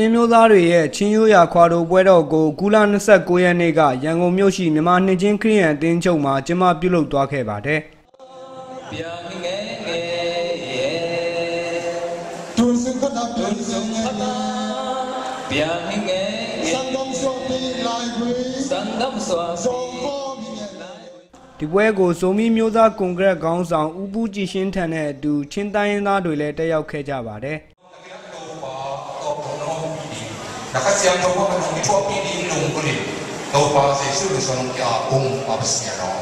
င်းမျိုးသားတွေရဲ့ချင်းရိုးရာခွာတော်ပွဲတော်ကိုဂူလာ29ရက်နေ့ကရန်ကုန်မြို့ရှိမြန်မာနှစ်ချင်းခရစ်ယာန်အသင်းချုပ်မှာကျင်းပပြုလုပ်သွားခဲ့ပါတယ်။ဒီပွဲကိုစုံမီမျိုးသားကွန်ဂရက်ခေါင်းဆောင်ဦးပူးကြည်ရှင်းထံနဲ့အတူချင်းတိုင်းရင်းသားတွေလည်းတက်ရောက်ခဲ့ကြပါတယ်။ Nakasiang daw ako ng ito pili nung ulit. Daw pa sa solusyon ng abas niya no.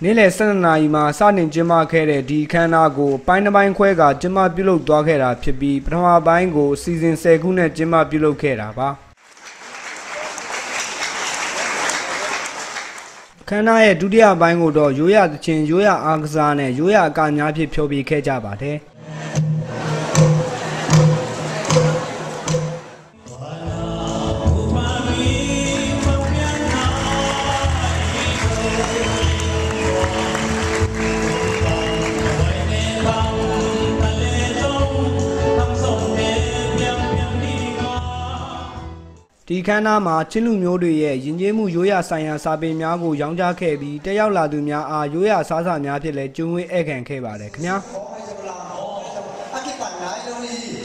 Nile 12 နာရီမှာစတင်ကျင်းပခဲ့တဲ့ဒီခမ်းနားကိုပိုင်းတစ်ပိုင်းခွဲကကျင်းပပြုလုပ်သွားခဲ့တာဖြစ်ပြီးပထမပိုင်းကိုစီဇန်10ခုနဲ့ကျင်းပပြုလုပ်ခဲ့တာပါ။ခမ်းနားရဲ့ဒုတိယပိုင်းကိုတော့ရိုးရာသချင်းရိုးရာအားကစားနဲ့ရိုးရာအကများဖြင့်ဖျော်ဖြေခဲ့ကြပါတယ်။ဒီခမ်းနားမှာချင်းလူမျိုးတွေရဲ့ယဉ်ကျေးမှုရိုးရာဆိုင်ရာစာပေများကိုရောင်းချခဲ့ပြီးတက်ရောက်လာသူများအားရိုးရာစားစာများဖြင့်လည်းကျွမ်းဝင်းဧည့်ခံခဲ့ပါတယ်ခင်ဗျာ။